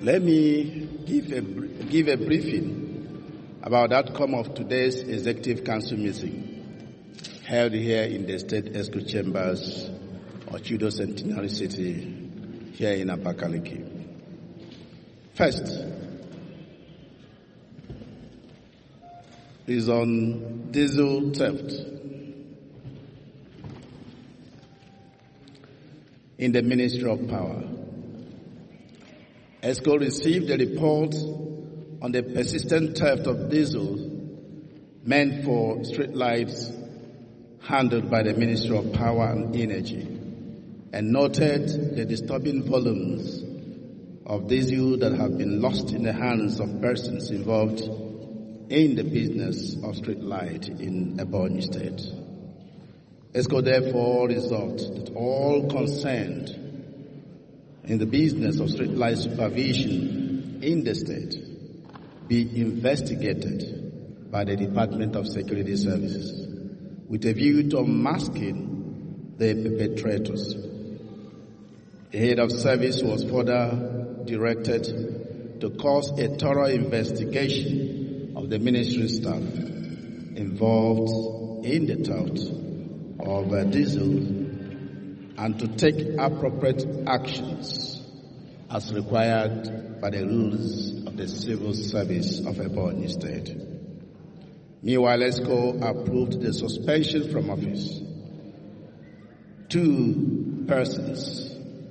Let me give a briefing about the outcome of today's Executive Council meeting held here in the State Exco Chambers of Chido Centenary City here in Abakaliki. First is on diesel theft in the Ministry of Power. ESCO received a report on the persistent theft of diesel meant for street lights handled by the Ministry of Power and Energy, and noted the disturbing volumes of diesel that have been lost in the hands of persons involved in the business of street light in Ebonyi State. ESCO therefore resolved that all concerned in the business of street light supervision in the state be investigated by the Department of Security Services with a view to unmasking the perpetrators. The head of service was further directed to cause a thorough investigation of the ministry staff involved in the theft of diesel and to take appropriate actions as required by the rules of the civil service of Ebonyi State. Meanwhile, ESCO approved the suspension from office 2 persons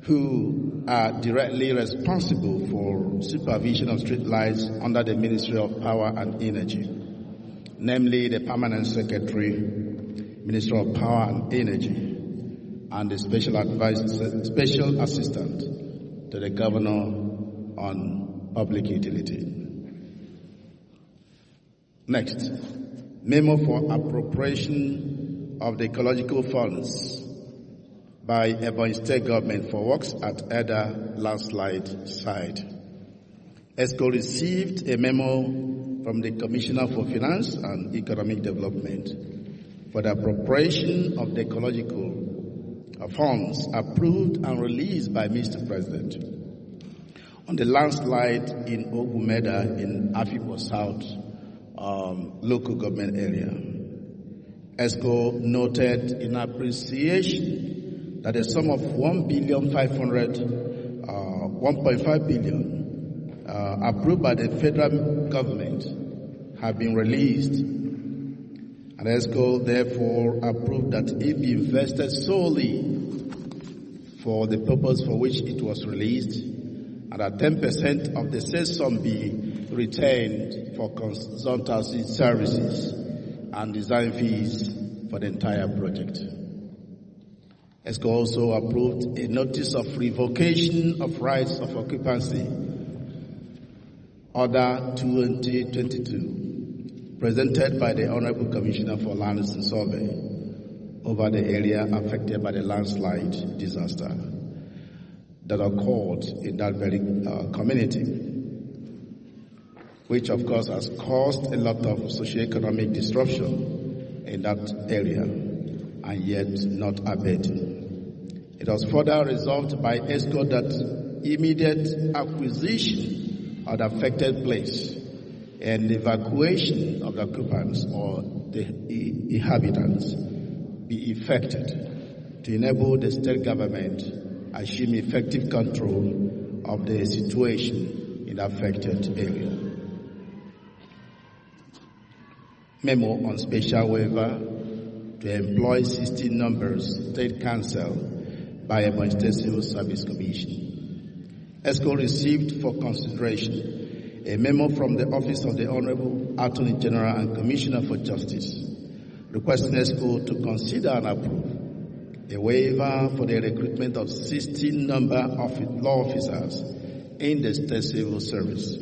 who are directly responsible for supervision of street lights under the Ministry of Power and Energy, namely the Permanent Secretary, Ministry of Power and Energy, and the Special Assistant to the Governor on Public Utility. Next, memo for appropriation of the ecological funds by Ebonyi State Government for works at Eda landslide site. ESCO received a memo from the Commissioner for Finance and Economic Development for the appropriation of the ecological funds approved and released by Mr. President on the landslide in Ogumeda in Afipo South local government area. ESCO noted in appreciation that a sum of 1.5 billion approved by the federal government have been released, and ESCO therefore approved that it be invested solely for the purpose for which it was released, and that 10% of the said sum be retained for consultancy services and design fees for the entire project. ESCO also approved a notice of revocation of rights of occupancy, Order 2022, presented by the Honorable Commissioner for Lands and Survey over the area affected by the landslide disaster that occurred in that very community, which of course has caused a lot of socio-economic disruption in that area and yet not abating. It was further resolved by ESCO that immediate acquisition of the affected place and evacuation of the occupants or the inhabitants be effected to enable the state government assume effective control of the situation in the affected area. Memo on special waiver to employ 16 members State Council by Ebonyi State Civil Service Commission. ESCO received for consideration a memo from the Office of the Honorable Attorney General and Commissioner for Justice, requesting ESCO to consider and approve a waiver for the recruitment of 16 number of law officers in the State Civil Service,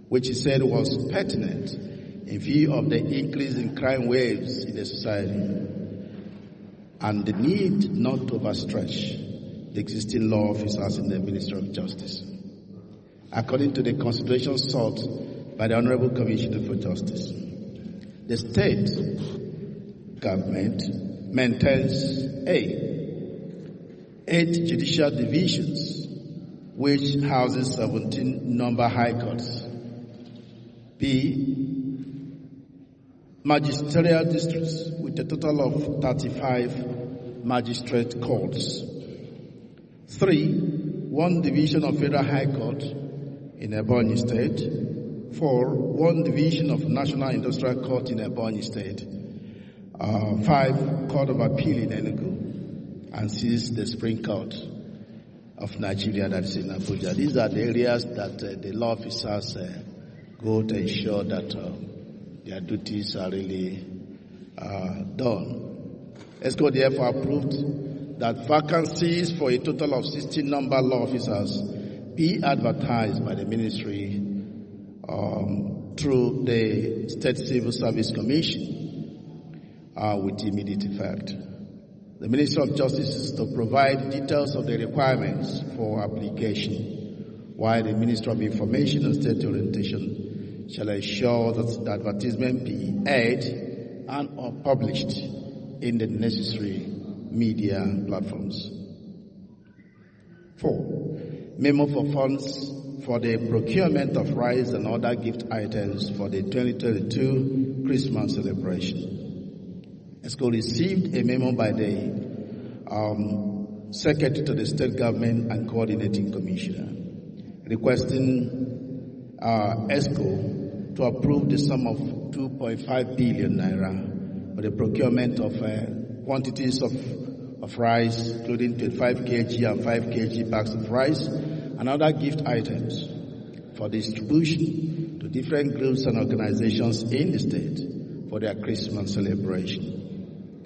which he said was pertinent in view of the increase in crime waves in the society and the need not to overstretch the existing law officers in the Ministry of Justice. According to the consideration sought by the Honorable Commissioner for Justice, the state government maintains 8 judicial divisions which houses 17 number high courts. B, magisterial districts with a total of 35 magistrate courts. 3, 1 division of Federal High Court in Ebonyi State. 4, 1 division of National Industrial Court in Ebonyi State. 5, Court of Appeal in Enugu. And 6, the Supreme Court of Nigeria that is in Abuja. These are the areas that the law officers go to ensure that their duties are really done. ESCO therefore approved that vacancies for a total of 16 number law officers be advertised by the ministry through the State Civil Service Commission with immediate effect. The Ministry of Justice is to provide details of the requirements for application, while the Ministry of Information and State Orientation shall ensure that the advertisement be aired and or published in the necessary media platforms. 4, memo for funds for the procurement of rice and other gift items for the 2022 Christmas celebration. ESCO received a memo by the Secretary to the State Government and Coordinating Commissioner requesting ESCO to approve the sum of 2.5 billion naira for the procurement of quantities of rice, including 25 kg and 5 kg bags of rice and other gift items for distribution to different groups and organizations in the state for their Christmas celebration.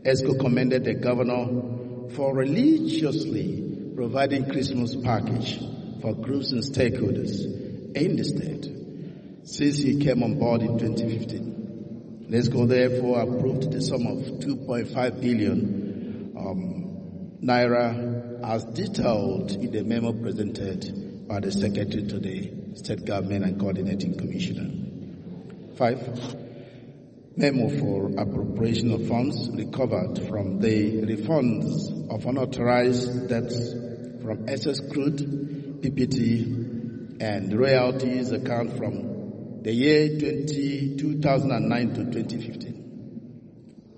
ESCO commended the governor for religiously providing Christmas package for groups and stakeholders in the state since he came on board in 2015. ESCO therefore approved the sum of 2.5 billion naira as detailed in the memo presented by the Secretary to the State Government and Coordinating Commissioner. 5, memo for appropriation of funds recovered from the refunds of unauthorized debts from excess crude, PPT, and royalties account from the year 2009 to 2015.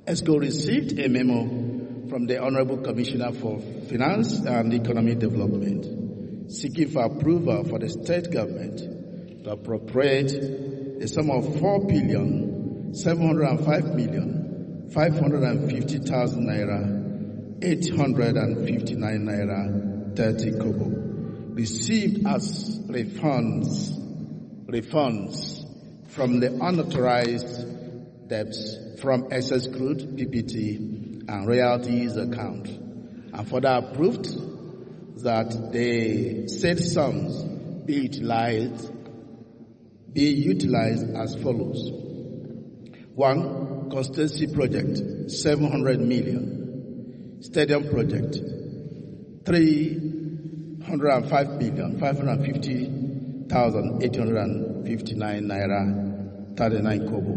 ESCO received a memo from the Honorable Commissioner for Finance and Economic Development seeking for approval for the state government to appropriate a sum of 4,705,550,000 naira, 859 naira, 30 kobo, received as refunds from the unauthorized debts from excess crude, PPT, and royalties account, and further approved that the said sums be utilized as follows. 1, constituency project, 700 million. Stadium project, 305,550,859 naira, 39 kobo.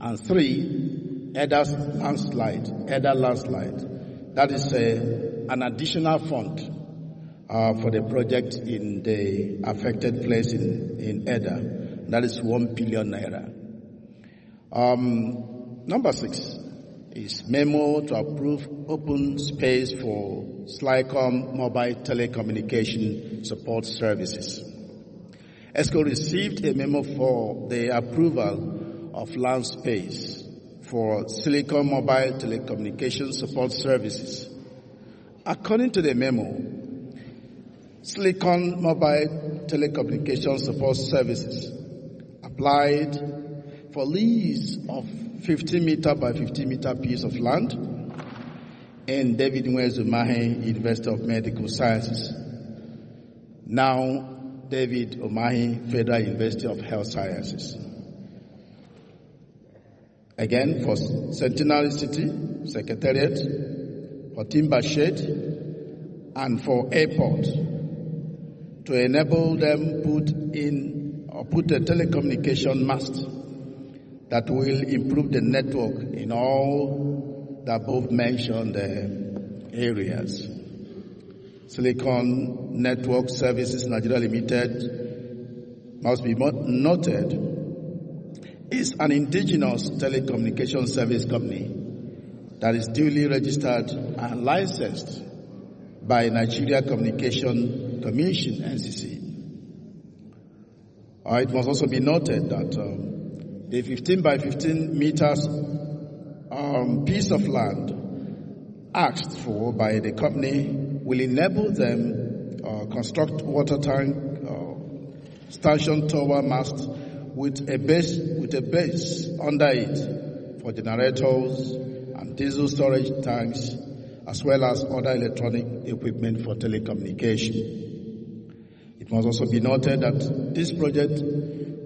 And 3, Edda landslide. That is an additional fund for the project in the affected place in Edda. That is 1 billion naira. Number 6 is memo to approve open space for Slycom mobile telecommunication support services. ESCO received a memo for the approval of land space for Silicon mobile telecommunication support services. According to the memo, Silicon mobile telecommunication support services applied for lease of 50-meter by 50-meter piece of land in David Umahi University of Medical Sciences, now David Umahi Federal University of Health Sciences. Again, for Centenary City Secretariat, for Timber Shed, and for Airport, to enable them put a telecommunication mast that will improve the network in all the above mentioned areas. Silicon Network Services Nigeria Limited, must be noted, is an indigenous telecommunication service company that is duly registered and licensed by Nigeria Communication Commission, NCC. It must also be noted that the 15 by 15 meters piece of land asked for by the company will enable them construct water tank station tower mast with a base under it for generators and diesel storage tanks, as well as other electronic equipment for telecommunication. It must also be noted that this project,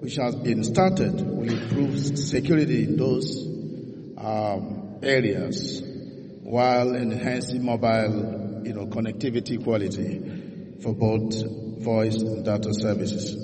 which has been started, will improve security in those areas while enhancing mobile connectivity quality for both voice and data services.